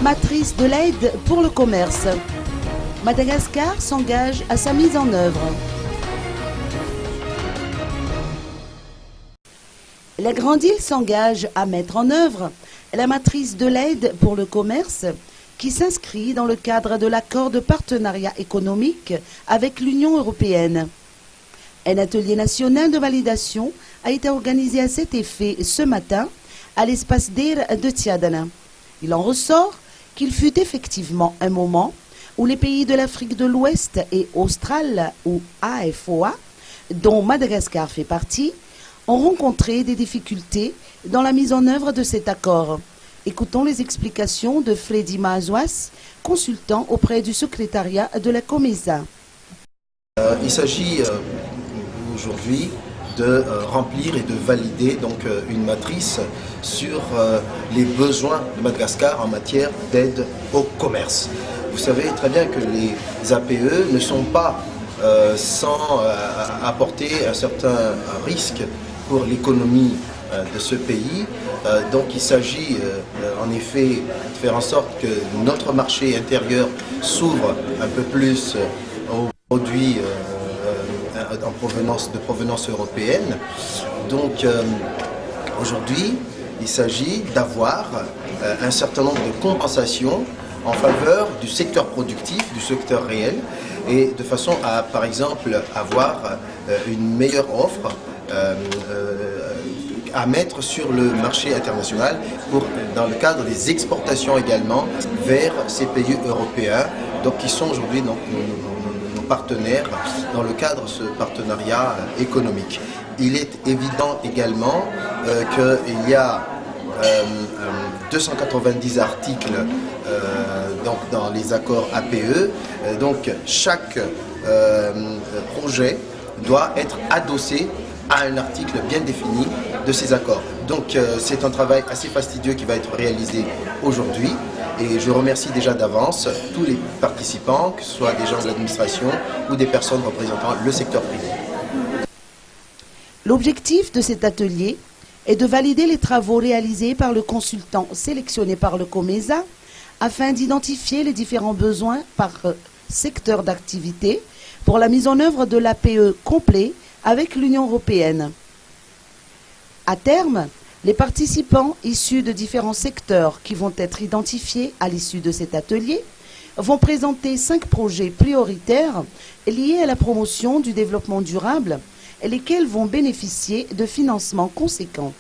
matrice de l'aide pour le commerce. Madagascar s'engage à sa mise en œuvre. La Grande Île s'engage à mettre en œuvre la matrice de l'aide pour le commerce qui s'inscrit dans le cadre de l'accord de partenariat économique avec l'Union européenne. Un atelier national de validation a été organisé à cet effet ce matin à l'espace d'Ir de Tiadana. Il en ressort qu'il fut effectivement un moment où les pays de l'Afrique de l'Ouest et Austral, ou AFOA, dont Madagascar fait partie, ont rencontré des difficultés dans la mise en œuvre de cet accord. Écoutons les explications de Freddy Maazouas, consultant auprès du secrétariat de la COMESA. Il s'agit aujourd'hui de remplir et de valider donc une matrice sur les besoins de Madagascar en matière d'aide au commerce. Vous savez très bien que les APE ne sont pas sans apporter un certain risque pour l'économie de ce pays. Donc il s'agit en effet de faire en sorte que notre marché intérieur s'ouvre un peu plus aux produits de provenance européenne. Donc aujourd'hui, il s'agit d'avoir un certain nombre de compensations en faveur du secteur productif, du secteur réel, et de façon à, par exemple, avoir une meilleure offre à mettre sur le marché international dans le cadre des exportations également vers ces pays européens, donc qui sont aujourd'hui nos partenaires dans le cadre de ce partenariat économique. Il est évident également qu'il y a 290 articles donc dans les accords APE, donc chaque projet doit être adossé à un article bien défini de ces accords. Donc c'est un travail assez fastidieux qui va être réalisé aujourd'hui et je remercie déjà d'avance tous les participants, que ce soit des gens de l'administration ou des personnes représentant le secteur privé. L'objectif de cet atelier est de valider les travaux réalisés par le consultant sélectionné par le COMESA afin d'identifier les différents besoins par secteur d'activité pour la mise en œuvre de l'APE complet avec l'Union européenne. À terme, les participants issus de différents secteurs qui vont être identifiés à l'issue de cet atelier vont présenter 5 projets prioritaires liés à la promotion du développement durable et lesquels vont bénéficier de financements conséquents.